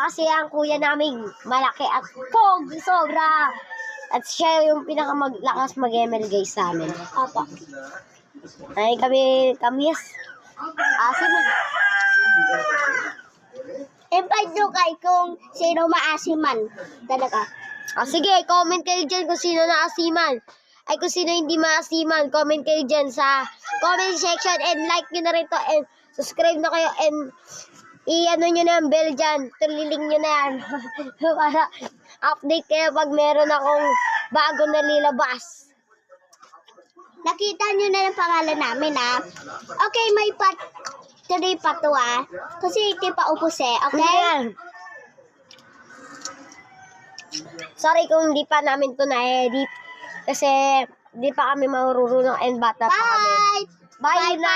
kasi ang kuya namin malaki at pogi sobra. At siya yung pinakamaglakas mag-ML guys sa amin. Opo. Ay kami asim. Invite nyo kay kung sino maasiman. Talaga. Sige, comment kayo dyan kung sino naasiman. Ay kung sino hindi maasiman, comment kayo dyan sa comment section and like nyo na rin to and subscribe na kayo and i-ano nyo na yung bell dyan. Tuliling nyo na yan. Para update kayo pag meron akong bago na lilabas. Nakita nyo na yung pangalan namin, ha? Okay, may part 3 pa to, ha? Kasi hindi pa upos, eh. Okay? Ayan. Sorry kung hindi pa namin to na-edit. Kasi hindi pa kami marurunong and bata pa kami. Bye! Bye na!